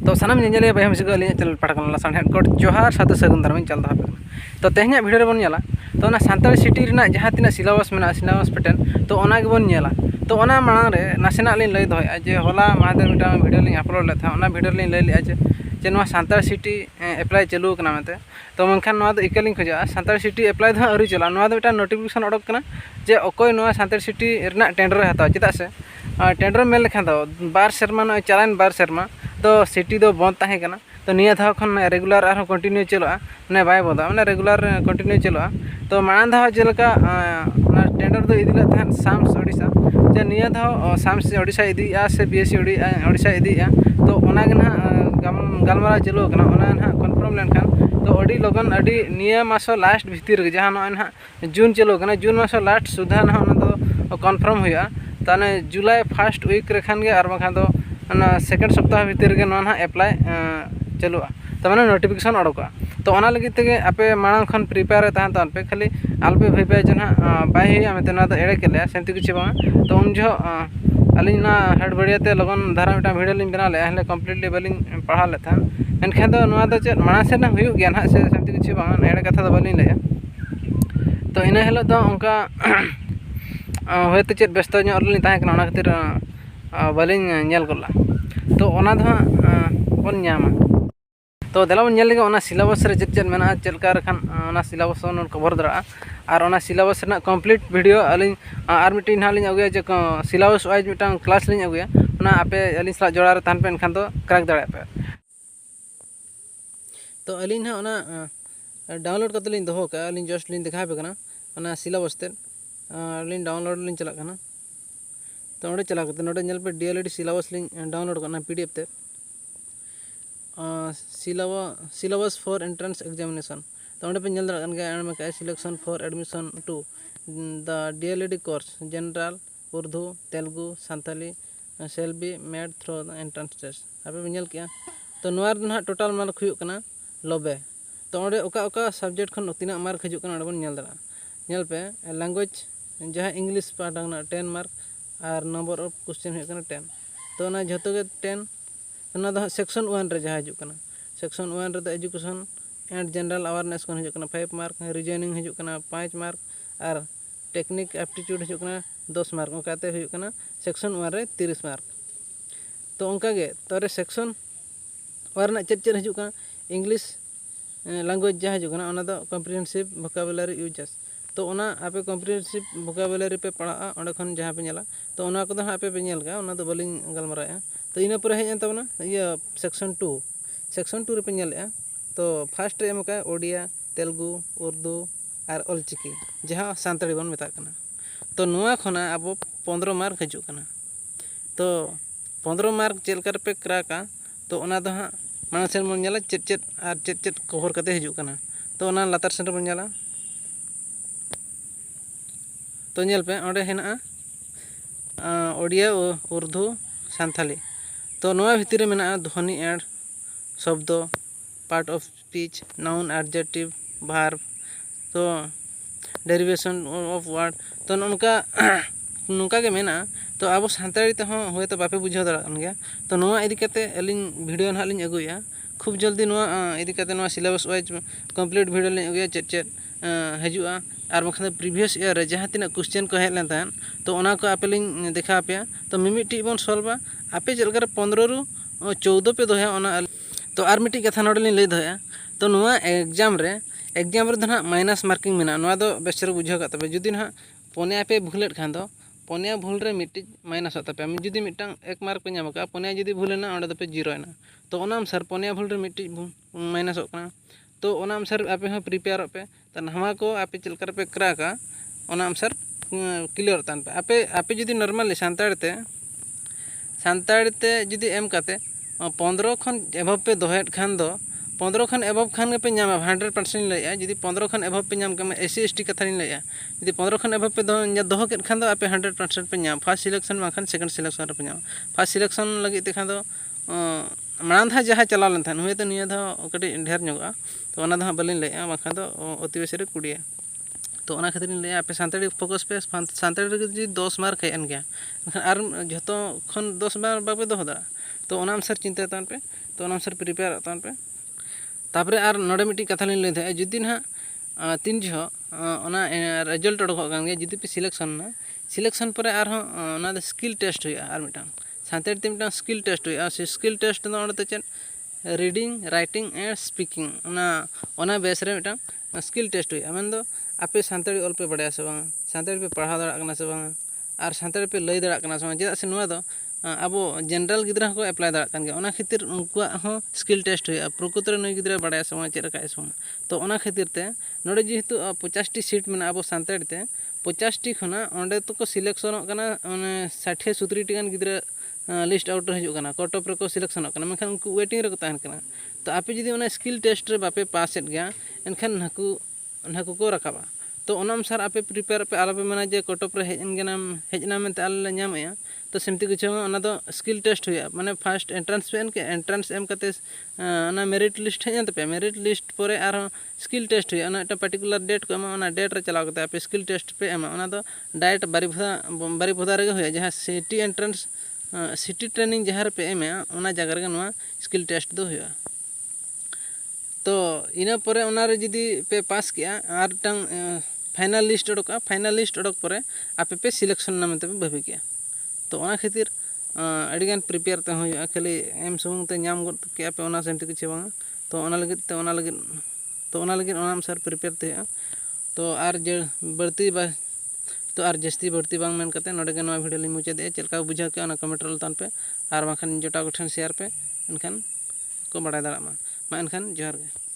तो सानम नेले भाई हमसे अली चल पड़कन सानहेड कोड जोहार साथ सगुन दारम चल दा तो तेहना वीडियो रे बन नेला तो ना सानताल सिटी रेना जहां तिना सिलेबस मेना सिलेबस पैटर्न तो ओना गे बन नेला तो ओना मांग रे नासेना लिन लई दोय जे होला मादर मिटा वीडियो लिन अपलोड ले था ओना वीडियो लिन लई लिया जे नवा सानताल सिटी अप्लाई चालू कना मेते तो मनखान नवा दो इकलिन खोजा सानताल सिटी अप्लाई द अरी चला नवा दो मिटा नोटिफिकेशन ओडक कना जे अकोय नवा सानताल सिटी रेना टेंडर हता चेदा से टेंडर मेल लेखान दो बार शर्मा न चालान बार शर्मा तो सिटी दो बंद ताहे कना तो निया धाव खन रेगुलर आरो कंटिन्यू चलोआ ने बाय बंदा माने रेगुलर कंटिन्यू चलोआ तो माण धाव जेलका टेंडर दो इदिला थान साम्स ओडिसा जे निया धाव साम्स ओडिसा इदिया से बीएससी ओडिसा इदिया तो ओना गना गालमारा चलो कना ओना ना कन्फर्म लेनखान तो अडी लगन अडी निया मासो लास्ट भितिर जहां न ना जून चलो कना जून मासो लास्ट सुधा ना ओना दो कन्फर्म हुआ ताने जुलाई फर्स्ट वीक रेखान गे आर बखा दो सेकेंड सप्ताह भितर के ना एप्लाई चलुआ तो मैंने नोटिफिकेशन ओडोका तो ओना लगी तेगे आपे मांग खन प्रिपेयर तहन तो पे खाली आलपे भइबे जे ना बाय हिया मेते ना तो एड़े केले सेंति कुछ बांग तो उन जो अलिन ना हेड बढ़िया ते लगन धारा मिटा वीडियो लिन बना ले हले कंप्लीटली बलिन पढ़ा ले था एनखान दो नवा दो चे मांग से ना हुयु गया ना से सेंति कुछ बांग एड़े कथा दो बलिन ले तो इना हेलो दो उनका होयतो चेत व्यस्त ᱧᱚᱜ ᱨᱮᱞᱤᱧ ᱛᱟᱦᱮᱸ ᱠᱟᱱᱟ ᱚᱱᱟ ᱠᱷᱟᱹᱛᱤᱨ ᱵᱟᱹᱞᱤᱧ ᱧᱮᱞ ᱜᱚᱫᱞᱟ तो ओना दो बन ᱧᱟᱢᱟ तो देला बन ᱧᱮᱞ ᱞᱮᱜᱮ ᱚᱱᱟ सिलेबस रे चेत चेत मेना चेल का रखान ओना सिलेबस ᱚᱱ कवर दरा और ओना सिलेबस ᱨᱮᱱᱟᱜ कंप्लीट वीडियो अलिन आर मिटिन हालिन अगुया जे सिलेबस वाइज मिटांग क्लास लिन अगुया ओना आपे अलिन सला जोड़ा रे तान पे एनखान दो क्रैक दाड़ा पे तो अलिन हा ओना डाउनलोड करते लिन दोहो का अलिन जस्ट लिन दिखा पे कना ओना सिलेबस ते लिन डाउनलोड लिन चला कना तो ओडे चला करते नोडे नेल पे डीएलएडी सिलेबस लिन डाउनलोड करना पीडीएफ ते सिलेबस फॉर एंट्रेंस एग्जामिनेशन तो ओडे पे नेल दरा कन गया एम का selection for admission to the DElEd course general Urdu Telugu Santali shall be made through the entrance test आपे पे नेल किया तो नोआर ना टोटल मार्क हुयु कना 90 तो ओडे ओका ओका सब्जेक्ट खन तिना मार्क हजु कना ओडे बन नेल दरा नेल पे लैंग्वेज जहां इंग्लिश पार्ट 10 मार्क और नंबर ऑफ क्वेश्चन है 10 तो ना जतो के 10 ना दो सेक्शन 1 रे जहां हजू सेक्शन 1 रे the education and general awareness कोन हजू 5 मार्क रीजनिंग हजू 5 मार्क और टेक्निक एप्टीट्यूड हजू 10 मार्क ओकाते हजू सेक्शन 1 रे 30 मार्क तो उनका गे तो रे सेक्शन 1 रे चेत चेत हजू इंग्लिश लैंग्वेज जहां हजू ओना दो कॉम्प्रिहेंसिव वोकैबुलरी यूजेस तो ओना आपे कॉम्प्रिहेंसिव वोकैबुलरी पे पढ़ा ओंडे खन जहां पे नेला तो ओना को आपे पे नेल का ओना दो बलिन गलमराया तो इना पर हेज तबना ये सेक्शन 2 रे पे नेलया तो फर्स्ट रे एमका ओडिया तेलुगु उर्दू और ऑलचिकी जहां सानताड़ी बन मेता कना तो नोआ खना अब 15 मार्क हजू कना तो 15 मार्क चेलकर पे क्राका तो ओना दो हां मानस सेन मन नेला चेत चेत और चेत चेत कवर कते हजू कना तो ओना लातार सेन बन नेला तो नेल पे ओंडे हेना ओडिया उर्दू सानथाली तो नोआ भितर में ध्वनि एंड शब्द part of speech noun adjective verb तो डेरिवेशन ऑफ वर्ड तो उनका नुका के मेना तो अब सानताड़ी ते हो होय तो बापे बुझाव दरा गया तो नोआ इदी कते अलिन वीडियो ना लिन अगुया खूब जल्दी नोआ इदी कते नोआ सिलेबस वाइज कंप्लीट वीडियो लिन अगुया चेत चेत हजुआ और बखा प्रीवियस ईयर जहाँ तीन क्वेश्चन को हेज लेन तो ओना को आपे लिन देखा पे तो मिमिटी बन सॉल्वा आपे चलकर 15 रु 14 पे दोया ओना तो आर मिटी कथा नोडे लिन लई दोया तो नोआ एग्जाम रे दो ना माइनस मार्किंग मेना नोआ दो बेसर बुझाव का तबे जुदी ना पोनिया पे भूलेट खान दो पोनिया भूल रे मिटी माइनस होता पे जुदी मिटांग 1 मार्क पे नाम का पोनिया जुदी भूलेना ओंडे दो पे 0 एना तो ओना सर पोनिया भूल रे मिटी माइनस होकना तो ओना सर आपे हो प्रिपेयर पे तो हमा को आपे चलकर पे क्राका ओना सर क्लियर तान पे आपे जुदी नॉर्मली सानताड़ते जुदी एम काते 15 खन एभव पे दोहेट खान दो 15 खन एभव खान पे नाम 100% लैया जुदी 15 खन एभव पे नाम के एससी एसटी कथा लैया जुदी 15 खन एभव पे दोहो के खान दो आपे 100% पे नाम फर्स्ट सिलेक्शन बाखन सेकंड सिलेक्शन रे पे नाम फर्स्ट सिलेक्शन लगी ते खान दो मांग था जहाँ चला लेन हुए तो निया धा कटी ढेर नोगा तो ओना धा बलिन लैया बाखा दो अति बेसी रे 20 तो ओना खातिर लैया आपे सानताड़ी फोकस पे सानताड़ी रे 10 मार्क हेन गया और जतो खन 10 मार्क बापे दोहो दा तो ओना अनुसार चिंता तान पे तो ओना अनुसार प्रिपेयर तान पे तापरे आर नोडे मिट्टी कथा लिन लई था जुदी ना तीन जो ओना रिजल्ट उडोक कान गया जुदी पे सिलेक्शन ना सिलेक्शन पर आर ओना दो स्किल टेस्ट हुआ आर मिटांग सानताड़ी ते मिटांग स्किल टेस्ट हुआ से स्किल टेस्ट दो ओंडे चेन रीडिंग राइटिंग एंड स्पीकिंग ओना बेस रे मिटांग स्किल टेस्ट हुआ मेन दो आपे सानताड़ी ऑल पे बड़ाया से बांग सानताड़ी पे पढ़ा दाड़ा कना से बांग आर सानताड़ी पे लई दाड़ा कना से बांग चेदा से नुआ दो अब जनरल गिद्रा को एप्लाई दाड़ा कान गया ओना खातिर उनकुआ हो स्किल टेस्ट हुआ प्रकृति रे नई गिद्रा बड़ाया से बांग चेदा काय से बांग तो ओना खातिर ते नोडे जेहेतु 50 टी सीट में अब सानताड़ी ते 50 टी खना ओंडे तो को सिलेक्शन कना माने 60 70 टी गान गिद्रा लिस्ट आउट हजू कना कट ऑफ रे को सिलेक्शन कना मेखान उनको वेटिंग रे को तहन कना तो आपे जदी ओना स्किल टेस्ट रे बापे पास एट गया एनखान नाकू को रकाबा तो ओना अनुसार आपे प्रिपेयर पे आलापे मना जे कट ऑफ रे हेजना मेनते आले नामया तो सेमती कुछ ओना दो स्किल टेस्ट हुआ माने फर्स्ट एंट्रेंस पे एनके एंट्रेंस एम कते ओना मेरिट लिस्ट हेजन पे मेरिट लिस्ट परे आर स्किल टेस्ट हुआ ओना एटा पर्टिकुलर डेट को एमा ओना डेट रे चलाव कते आपे स्किल टेस्ट पे एमा ओना दो डायरेक्ट बारीपदा रे हुआ जहां सिटी एंट्रेंस सिटी ट्रेनिंग जहां पे एमे ओना जगह रे नोआ स्किल टेस्ट दो हुआ तो इना परे ओना रे जदी पे पास किया आर टांग फाइनल लिस्ट उडोका फाइनल लिस्ट उडोक परे आपे पे सिलेक्शन नाम ते भाबी किया तो ओना खातिर अडिगान प्रिपेयर ते होया खाली एम सुमुंग ते नाम गद के पे ओना सेमते किछ बांगा तो ओना लगित ओना अनुसार प्रिपेयर ते तो आर जे बढ़ती बा तो आर जस्ती बढ़ती बांग मेन कते नोडे गे नोआ वीडियो लिंग मुचे दे चलका बुझा के ओना कमेंट रोल तान पे आर बाखन जोटा गोठन शेयर पे एनखान को बड़ाय दाड़ा मा एनखान जोहार गे।